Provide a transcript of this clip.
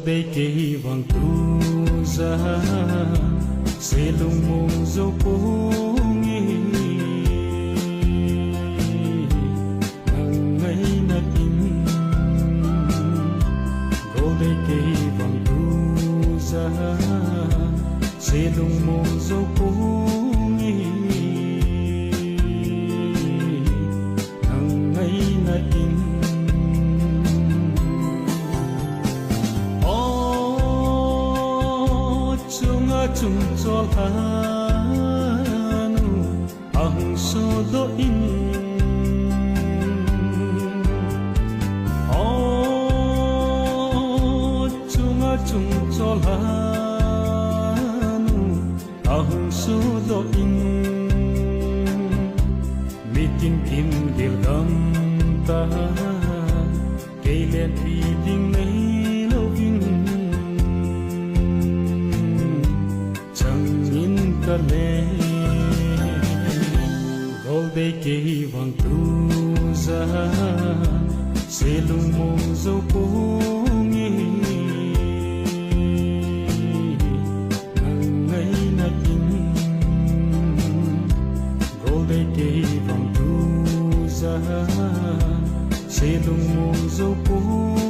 đây kê vàng tu ra sẽ lung mong dấu phố nghe nắng ngày nát in đây kê vàng tu ra sẽ lung mong dấu phố nghe nắng ngày nát in chung cho hanu ang so do in chung cho hanu ang so do in mitin kim dil gam ta kailan iding nay loving le golde ke vang tu za se lung mong zo po ngi ngai na tin golde ke vang tu za se lung mong zo po